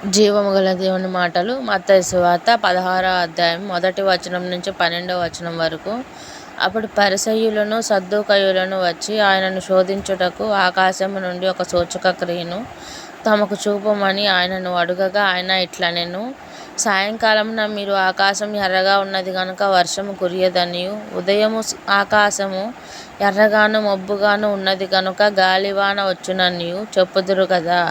జీవము గల దేవుని మాటలు మత్తయి సువార్త 16వ అధ్యాయం 1వ వచనం నుంచి 12వ వచనం వరకు. అప్పుడు పరిసయ్యులను సద్దూకయ్యులను వచ్చి ఆయనను శోధించుటకు ఆకాశము నుండి ఒక సూచక క్రియను తమకు చూపమని ఆయనను అడుగగా, ఆయన ఇట్లనెను: సాయంకాలమున మీరు ఆకాశం ఎర్రగా ఉన్నది గనుక వర్షము కురియదనియు, ఉదయము ఆకాశము ఎర్రగాను మబ్బుగాను ఉన్నది గనుక గాలివాన వచ్చుననియు చెప్పుదురు కదా.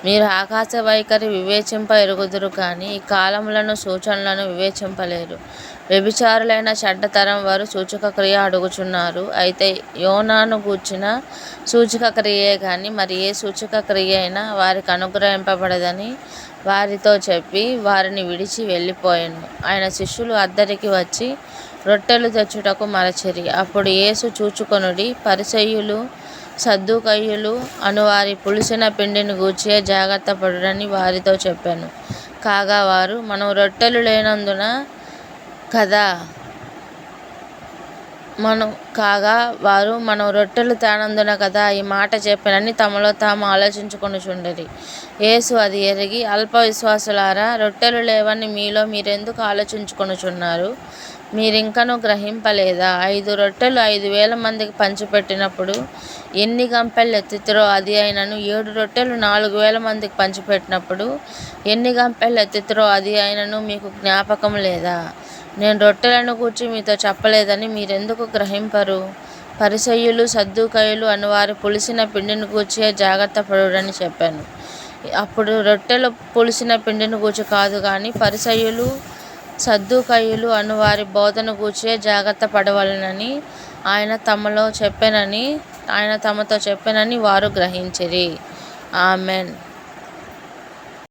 మీరు ఆకాశ వైఖరి వివేచింప ఎరుగుదురు కానీ ఈ కాలములను సూచనలను వివేచింపలేరు. వ్యభిచారులైన చెడ్డతరం వారు సూచక క్రియ అడుగుచున్నారు. అయితే యోనాను గూర్చిన సూచక క్రియే గాని మరి ఏ సూచక క్రియ అయినా వారికి అనుగ్రహింపబడదని వారితో చెప్పి వారిని విడిచి వెళ్ళిపోయెను. ఆయన శిష్యులు అద్దరికి వచ్చి రొట్టెలు తెచ్చుటకు మరచిరి. అప్పుడు యేసు చూచుకొనుడి, పరిసయ్యులు సద్దూకయ్యులు అనువారి పులిసిన పిండిని గూర్చి జాగ్రత్త పడుడని వారితో చెప్పాను. కాగా వారు మనం రొట్టెలు లేనందున కదా మనం రొట్టెలు తేనందున కదా ఈ మాట చెప్పానని తమలో తాము ఆలోచించుకొనుచుండిరి. యేసు అది ఎరిగి, అల్ప విశ్వాసులారా, రొట్టెలు లేవని మీలో మీరెందుకు ఆలోచించుకొనుచున్నారు? మీరింకనూ గ్రహింపలేదా? 5 రొట్టెలు 5,000 మందికి పంచిపెట్టినప్పుడు ఎన్ని గంపెలు ఎత్తితిరో అది అయినను, 7 రొట్టెలు 4,000 మందికి పంచిపెట్టినప్పుడు ఎన్ని గంపెలు ఎత్తితిరో అది అయినను మీకు జ్ఞాపకం లేదా? నేను రొట్టెలను గూర్చి మీతో చెప్పలేదని మీరెందుకు గ్రహింపరు? పరిసయ్యులు సద్దూకయ్యులు అనువారి పులిసిన పిండిని గూర్చి జాగ్రత్త పడుడని చెప్పాను. అప్పుడు రొట్టెలు పులిసిన పిండిని గూర్చి కాదు గాని పరిసయ్యులు సద్దూకయ్యులు అనువారి బోధను గూర్చి జాగ్రత్త పడవలెనని ఆయన తమతో చెప్పెనని వారు గ్రహించిరి. ఆమెన్.